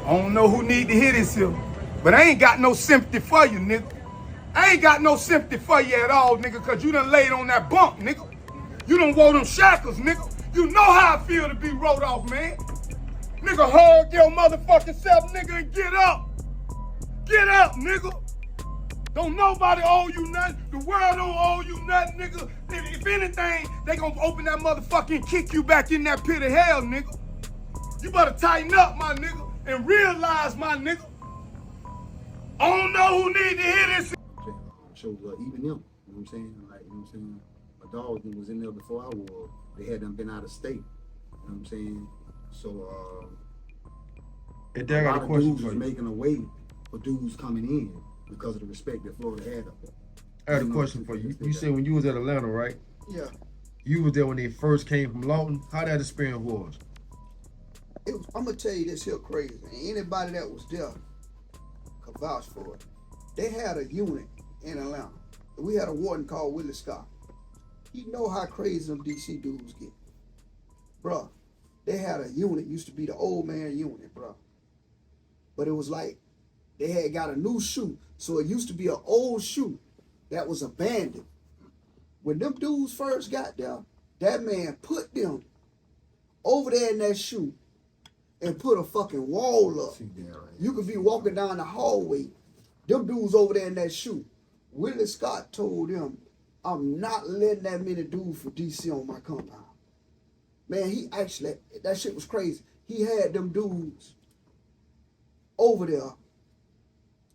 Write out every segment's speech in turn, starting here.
I don't know who need to hear this here, but I ain't got no sympathy for you, nigga. I ain't got no sympathy for you at all, nigga, cause you done laid on that bunk, nigga. You done wore them shackles, nigga. You know how I feel to be wrote off, man. Nigga, hug your motherfucking self, nigga, and get up. Get up, nigga. Don't nobody owe you nothing. The world don't owe you nothing, nigga. If anything, they gonna open that motherfucker and kick you back in that pit of hell, nigga. You better tighten up, my nigga, and realize, my nigga. I don't know who need to hear this. Shows even them, you know what I'm saying? Like, you know what I'm saying? My dog was in there before I was. They had them been out of state, you know what I'm saying? So, And a I got lot a of question dudes for was you. making a way for dudes coming in because of the respect that Florida had up there. I got a question for you. You said when you was at Atlanta, right? Yeah. You was there when they first came from Lawton. How that experience was? I'm gonna tell you this here crazy. And anybody that was there could vouch for it. They had a unit in Atlanta. We had a warden called Willie Scott. You know how crazy them DC dudes get. Bruh, they had a unit, used to be the old man unit, bruh. But it was like they had got a new shoe. So it used to be an old shoe that was abandoned. When them dudes first got there, that man put them over there in that shoe and put a fucking wall up. You could be walking down the hallway, them dudes over there in that shoe. Willie Scott told them, I'm not letting that many dudes from DC on my compound. Man, he actually, that shit was crazy. He had them dudes over there,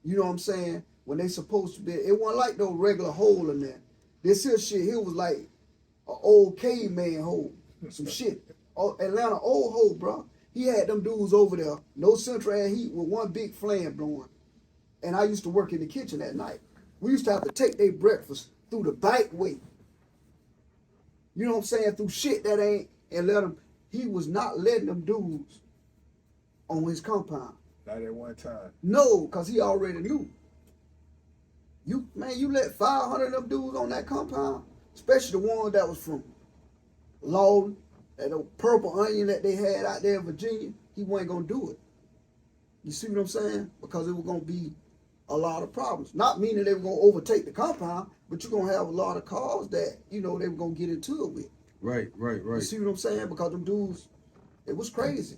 you know what I'm saying, when they supposed to be, it wasn't like no regular hole in there. This here shit here was like an old caveman hole, some shit. Atlanta old hole, bro. He had them dudes over there, no central air heat with one big flame blowing. And I used to work in the kitchen at night. We used to have to take their breakfast through the back way. You know what I'm saying? Through shit that ain't, and let him, he was not letting them dudes on his compound. Not at one time. No, because he already knew. You let 500 of them dudes on that compound, especially the ones that was from Lawton, that old purple onion that they had out there in Virginia, he wasn't going to do it. You see what I'm saying? Because it was going to be a lot of problems. Not meaning they were going to overtake the compound, but you're going to have a lot of cars that, you know, they were going to get into it with. Right. You see what I'm saying? Because them dudes, it was crazy.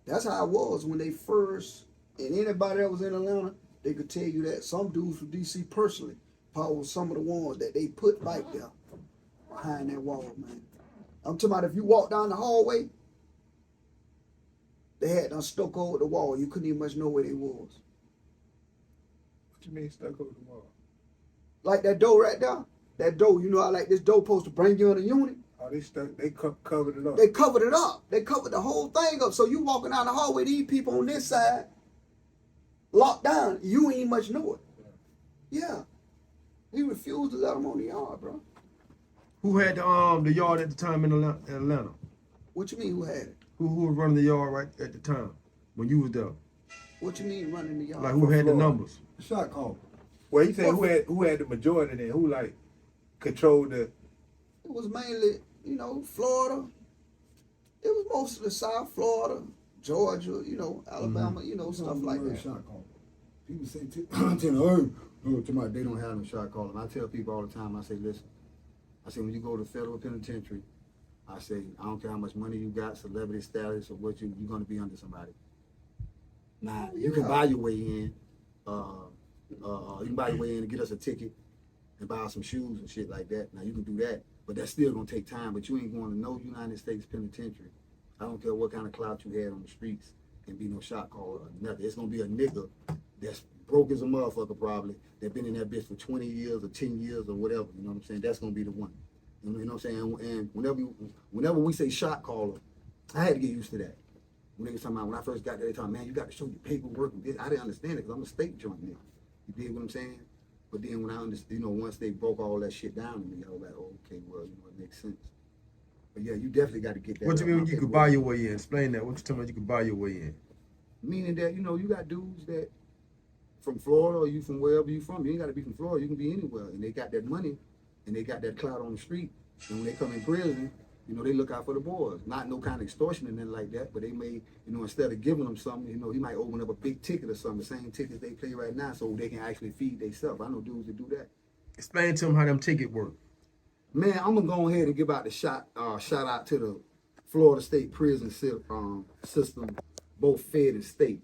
That's how it was when they first, and anybody that was in Atlanta, they could tell you that some dudes from DC personally probably was some of the ones that they put right there behind that wall, man. I'm talking about if you walk down the hallway, they had done stuck over the wall. You couldn't even much know where they was. What you mean stuck over the wall? Like that door right there. That door, you know how like this door supposed to bring you in a unit? Oh, they covered it up. They covered it up. They covered the whole thing up. So you walking down the hallway, these people on this side, locked down, you ain't much know it. Yeah. He refused to let them on the yard, bro. Who had the yard at the time in Atlanta? What you mean who had it? Who was running the yard right at the time when you was there? What you mean running the yard? Like who had the numbers? Shot call. Well, he said who had the majority then? Who like controlled the? It was mainly, you know, Florida. It was mostly South Florida, Georgia, you know, Alabama, you know, stuff like that. Shot call. People say, tonight they don't have no shot caller. And I tell people all the time, I say, listen, I say, when you go to federal penitentiary, I say, I don't care how much money you got, celebrity status, or what you're going to be under somebody. Now, you can buy your way in. You can buy your way in and get us a ticket and buy some shoes and shit like that. Now, you can do that, but that's still going to take time. But you ain't going to no United States penitentiary. I don't care what kind of clout you had on the streets and be no shot caller or nothing. It's going to be a nigga that's broke as a motherfucker probably, that been in that bitch for 20 years or 10 years or whatever. You know what I'm saying? That's going to be the one. You know what I'm saying? And whenever we say shot caller, I had to get used to that. When they was talking about, when I first got there, they talking, man, you got to show your paperwork. I didn't understand it because I'm a state joint nigga. You dig what I'm saying? But then when I understood, you know, once they broke all that shit down to me, I was like, oh, okay, well, you know, it makes sense. But yeah, you definitely got to get that. What you mean when you could buy your way in? Explain that. What you talking about you could buy your way in? Meaning that, you know, you got dudes that from Florida or you from wherever you from. You ain't got to be from Florida. You can be anywhere. And they got that money and they got that clout on the street. And when they come in prison, You know, they look out for the boys. Not no kind of extortion and nothing like that, but they may, you know, instead of giving them something, you know, he might open up a big ticket or something, the same tickets they play right now, so they can actually feed themselves. I know dudes that do that. Explain to them how them tickets work. Man, I'm gonna go ahead and give out the shout out to the Florida State prison system, both fed and state,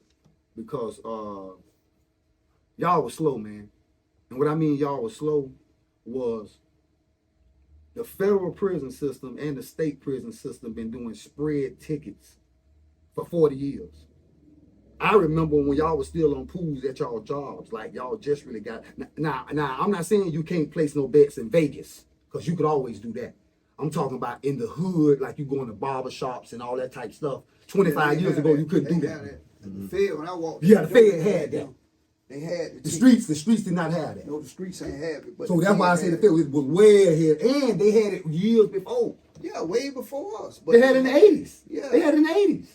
because y'all was slow, man. And what I mean y'all was slow was the federal prison system and the state prison system been doing spread tickets for 40 years. I remember when y'all was still on pools at y'all jobs, like y'all just really got. Now, I'm not saying you can't place no bets in Vegas, because you could always do that. I'm talking about in the hood, like you go in the barber shops and all that type stuff. 25 years ago, you couldn't do that. The Fed, when I walked Yeah, the Fed had that. They had the streets did not have that. No, the streets ain't have it. But so that's why I say the Fed was way ahead. And they had it years before. Yeah, way before us. But they had it in the 80s. Yeah. They had it in the 80s.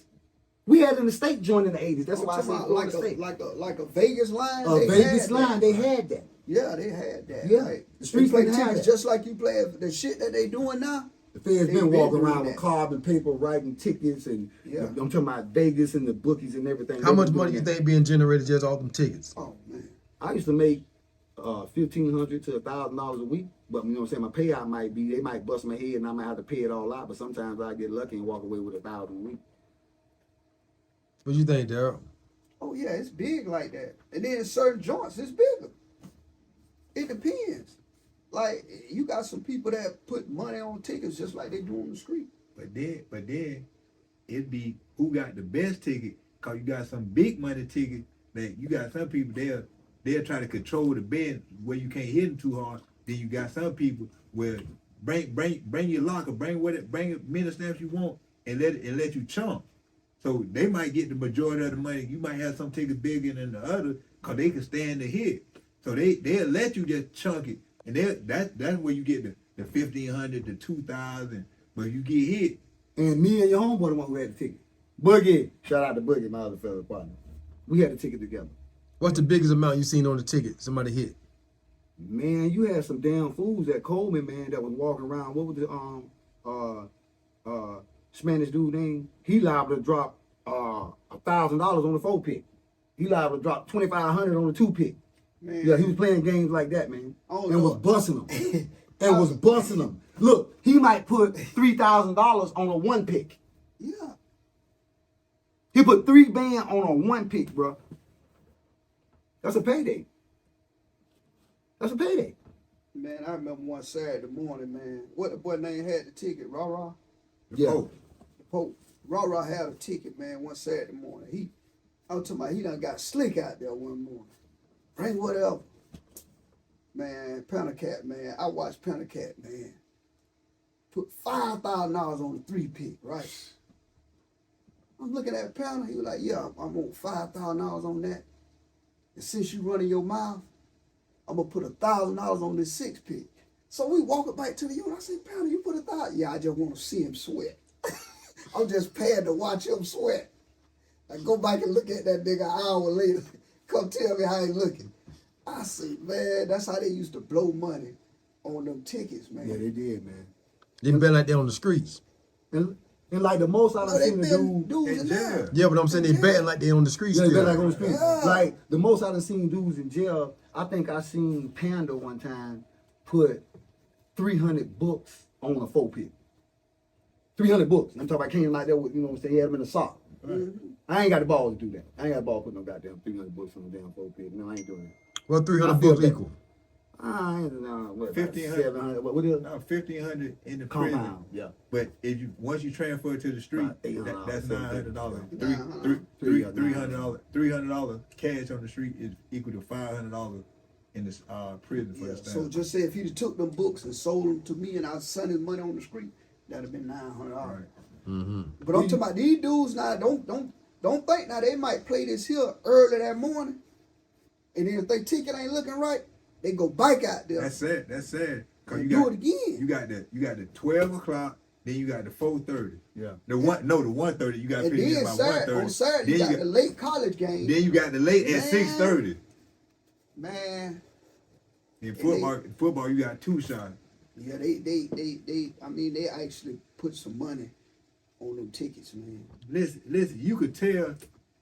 We had it in the state joint in the 80s. That's why I say like State. Like a Vegas line. A Vegas line, they had that. Yeah, they had that. Yeah. Like, the streets play didn't have tickets that. just like you play the shit that they doing now. The Feds been walking around with that. carbon paper, writing tickets, and I'm talking about Vegas and the bookies and everything. How much money you think being generated just off them tickets? Oh man, I used to make $1,500 to $1,000 a week, but you know what I'm saying. My payout might be they might bust my head and I might have to pay it all out. But sometimes I get lucky and walk away with $1,000 a week. What you think, Darrell? Oh yeah, it's big like that. And then in certain joints, it's bigger. It depends. Like you got some people that put money on tickets just like they do on the street. But then it'd be who got the best ticket, cause you got some big money ticket that you got some people they'll try to control the bed where you can't hit them too hard. Then you got some people where bring your locker, bring as many snaps you want and let you chump. So they might get the majority of the money. You might have some tickets bigger than the other cause they can stand the hit. So they'll let you just chunk it. And that's where you get the 1,500, the 2,000, but you get hit. And me and your homeboy the one who had the ticket. Boogie, shout out to Boogie, my other fellow partner. We had the ticket together. What's the biggest amount you seen on the ticket somebody hit? Man, you had some damn fools at Coleman, man, that was walking around. What was the Spanish dude name? He liable to drop $1,000 on the 4-pick. He liable to drop $2,500 on the 2-pick. Man. Yeah, he was playing games like that, man. Oh, and was busting them. Look, he might put $3,000 on a 1-pick. Yeah. He put $3 band on a 1-pick, bro. That's a payday. Man, I remember one Saturday morning, man. What the boy name had the ticket? Rah-Rah? Yeah. The Pope. Rah-Rah had a ticket, man, one Saturday morning. I'm talking about he done got slick out there one morning. Bring whatever. Man, Pentacat, man. I watched Pentacat, man. Put $5,000 on the 3-pick, right? I'm looking at Panther. He was like, yeah, I'm on $5,000 on that. And since you running your mouth, I'm going to put $1,000 on this 6-pick. So we walking back to the unit. I said, Panther, you put $1,000? Yeah, I just want to see him sweat. I'm just paying to watch him sweat. I go back and look at that nigga an hour later. Come tell me how he looking. I said, man, that's how they used to blow money on them tickets, man. Yeah, they did, man. They been like that on the streets. And like the most I've seen the dudes in there. Yeah, but I'm saying they betting like they on the streets. Yeah, still. like on the street. Yeah. Like the most I've seen dudes in jail. I think I seen Panda one time put 300 books on a 4-pick. 300 books. I'm talking about came like that with, you know what I'm saying, he had them in a sock. Mm-hmm. I ain't got the balls to do that. I ain't got the ball to put no goddamn 300 books on a damn 4-pick. No, I ain't doing that. What 300 I feel books that. equal? I ain't know what 1,500. 700. What is it? No, 1,500 in the Compound, prison. yeah. But if you once you transfer it to the street, About $800, that's $900. $900. $300 cash on the street is equal to $500 in this prison for Yeah, this so thing. just say if he'd took them books and sold them to me and I sent his money on the street, that'd have been $900. Right. But I'm talking about these dudes now. Don't think now they might play this here early that morning, and then if their ticket ain't looking right, they go back out there. That's sad. Cause And you do got it again. You got the 12 o'clock. Then you got the 4:30. Yeah. The 1:30. You got to And finish then by Saturday, 1:30. on Saturday, you Then got the late college game. Then you got the late at Man. 6:30. Man, In football, you got 2 shots. yeah, they. I mean, they actually put some money on them tickets, man. Listen, you could tell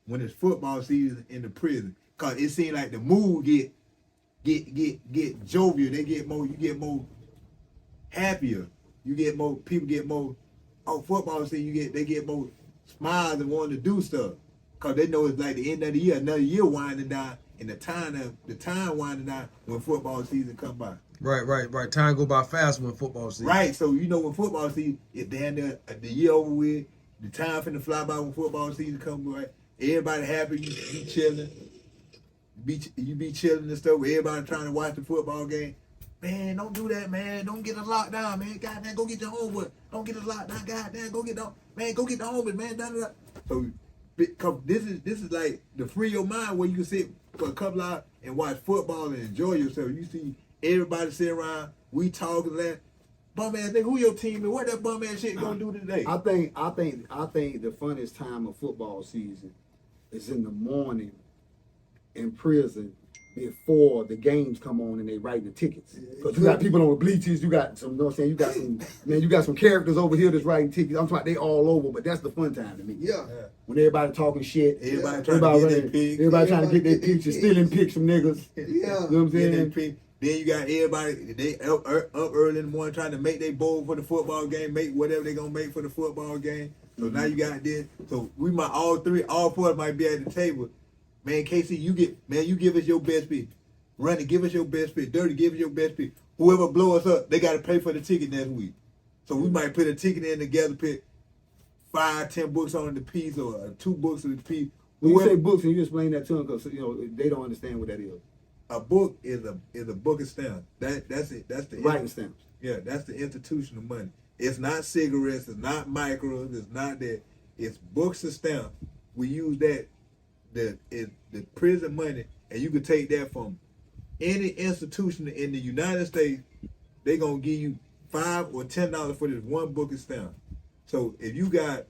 when it's football season in the prison, cause it seems like the mood get jovial. They get more. You get more happier. You get more. People get more. On football season, they get more smiles and wanting to do stuff, cause they know it's like the end of the year, another year winding down, and the time winding down when football season come by. Right. Time go by fast when football season. Right, so you know when football season is down there, the year over with, the time finna fly by when football season come by. Everybody happy, you chilling, you be chilling and stuff. With everybody trying to watch the football game. Man, don't do that, man. Don't get us locked down, man. Goddamn, go get your homework. Don't get us locked down. Goddamn, go get the homework, man. Da, da, da. So, because this is like the free your mind where you can sit for a couple hours and watch football and enjoy yourself. You see everybody sit around, we talking that. Bum ass nigga, who your team and what that bum ass shit gonna do today? I think the funnest time of football season is in the morning in prison before the games come on and they write the tickets. Because you got people on the bleachers, you got some, you know what I'm saying, you got some characters over here that's writing tickets. I'm talking they all over, but that's the fun time to me. Yeah. When everybody talking shit, Everybody trying to get their picks. everybody trying to get their pictures, stealing pics from niggas. Yeah. You know what I'm Get their saying? pick. Then you got everybody, they up early in the morning trying to make their bowl for the football game, make whatever they gonna make for the football game. So now you got this. So we might all four might be at the table. Man, Casey, you give us your best pick. Ronnie, give us your best pick. Dirty, give us your best pick. Whoever blow us up, they got to pay for the ticket next week. So we might put a ticket in together, pick 5-10 books on the piece or 2 books on the piece. When you say books, and you explain that to them because they don't understand what that is. A book is a book of stamps. That's it. That's the Writing stamps. Yeah, that's the institutional money. It's not cigarettes. It's not micros. It's not that. It's books of stamps. We use that the prison money, and you can take that from any institution in the United States. They gonna give you $5 or $10 for this one book of stamps. So if you got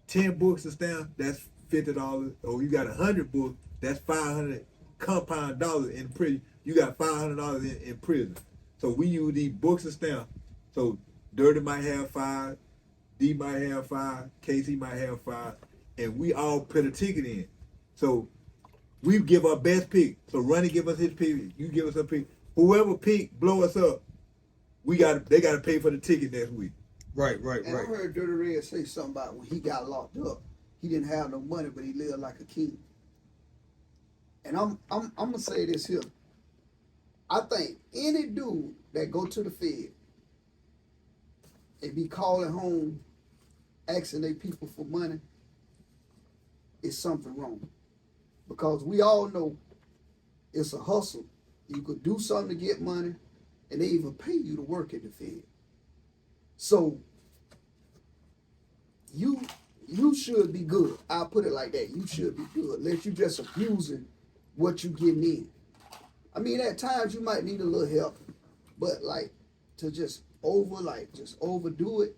10 books of stamps, that's $50. Or you got 100 books, that's 500 compound dollars in prison. You got $500 in prison. So we use these books of stamps. So Dirty might have 5, D might have 5, KC might have 5, and we all put a ticket in. So we give our best pick. So Ronnie give us his pick, you give us a pick. Whoever pick blow us up, they gotta pay for the ticket next week. Right. And I heard Dirty Red say something about when he got locked up, he didn't have no money, but he lived like a king. And I'm gonna say this here. I think any dude that go to the Fed and be calling home, asking their people for money, is something wrong. Because we all know it's a hustle. You could do something to get money, and they even pay you to work at the Fed. So you should be good. I'll put it like that. You should be good. Unless you just abusing what you getting in. I mean, at times you might need a little help, but like to just overdo it.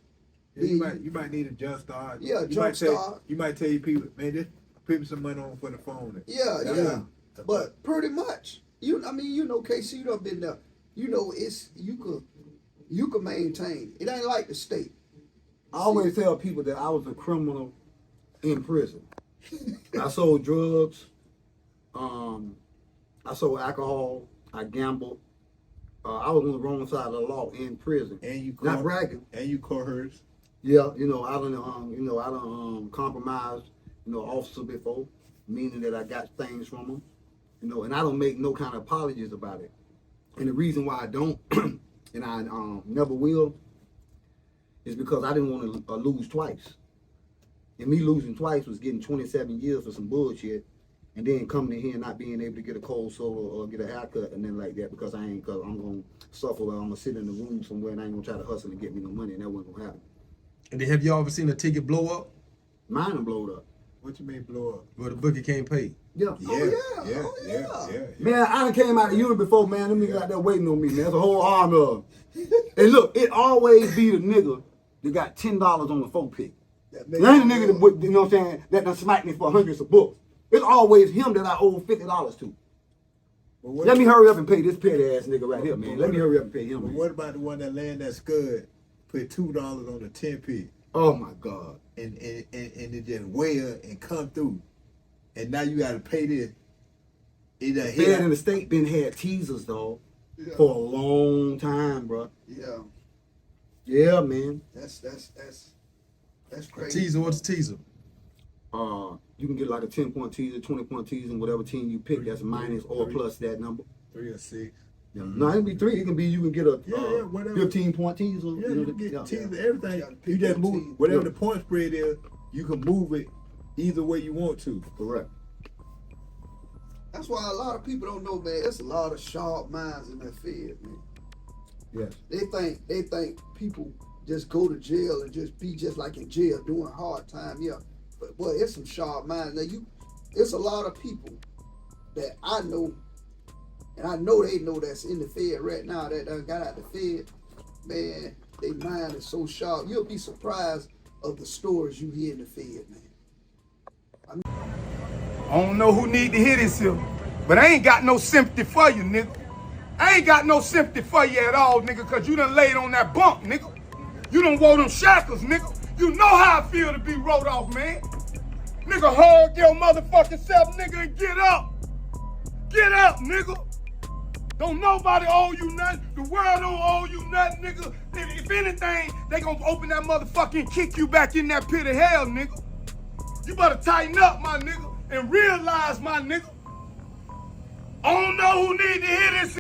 Yeah, you might need a jump start. Yeah, jump start. You might tell your people, man, just put some money on for the phone. Yeah. But pretty much, KC, you done been there. You know, you could maintain. It ain't like the state. I always tell people that I was a criminal in prison. I sold drugs. I sold alcohol. I gambled. I was on the wrong side of the law in prison. And you not bragging. And you coerced. Yeah, I done compromised, officers before, meaning that I got things from them, and I don't make no kind of apologies about it. And the reason why I don't, and I never will, is because I didn't want to lose twice. And me losing twice was getting 27 years for some bullshit, and then coming in here and not being able to get a cold soda or get a haircut and then like that because I'm going to suffer or I'm going to sit in the room somewhere and I ain't going to try to hustle and get me no money, and that wasn't going to happen. And then have you ever seen a ticket blow up? Mine done blowed up. What you mean blow up? Where the bookie can't pay. Yeah. Yeah. Man, I done came out of unit before, man. Them niggas out there waiting on me, man. There's a whole army of them. And look, it always be the nigga that got $10 on the 4-pick. There ain't a nigga that, what I'm saying, that done smacked me for hundreds of books. It's always him that I owe $50 to. Let me hurry up and pay this petty ass nigga right here, man. Let me hurry up and pay him. But what about the one that land that scud put $2 on a 10 pick. Oh my God. And it just weigh and come through. And now you gotta pay this. It done Fed hit. in the state been had teasers, dog, Yeah. for a long time, bro. Yeah. Yeah, man. That's A crazy. teaser, what's a teaser? You can get like a 10-point teaser, 20-point teaser, and whatever team you pick, that's minus or plus that number. 3 or 6. Yeah. No, it can be 3. It can be you can get a Whatever. 15-point teaser. Yeah, you know, you get yeah. teaser, everything. gotta pick You just your move team. whatever Yeah. the point spread is. You can move it either way you want to. Correct. That's why a lot of people don't know, man. There's a lot of sharp minds in that field, man. Yes. They think people just go to jail and just be just like in jail doing hard time. Yeah, but boy, it's some sharp minds. Now it's a lot of people that I know, and I know they know that's in the Fed right now that done got out the Fed. Man, their mind is so sharp. You'll be surprised of the stories you hear in the Fed, man. I don't know who need to hear this here, but I ain't got no sympathy for you, nigga. I ain't got no sympathy for you at all, nigga, because you done laid on that bunk, nigga. You done wore them shackles, nigga. You know how I feel to be wrote off, man. Nigga, hug your motherfucking self, nigga, and get up. Get up, nigga. Don't nobody owe you nothing. The world don't owe you nothing, nigga. If anything, they gonna open that motherfucker and kick you back in that pit of hell, nigga. You better tighten up, my nigga, and realize, my nigga. I don't know who need to hear this.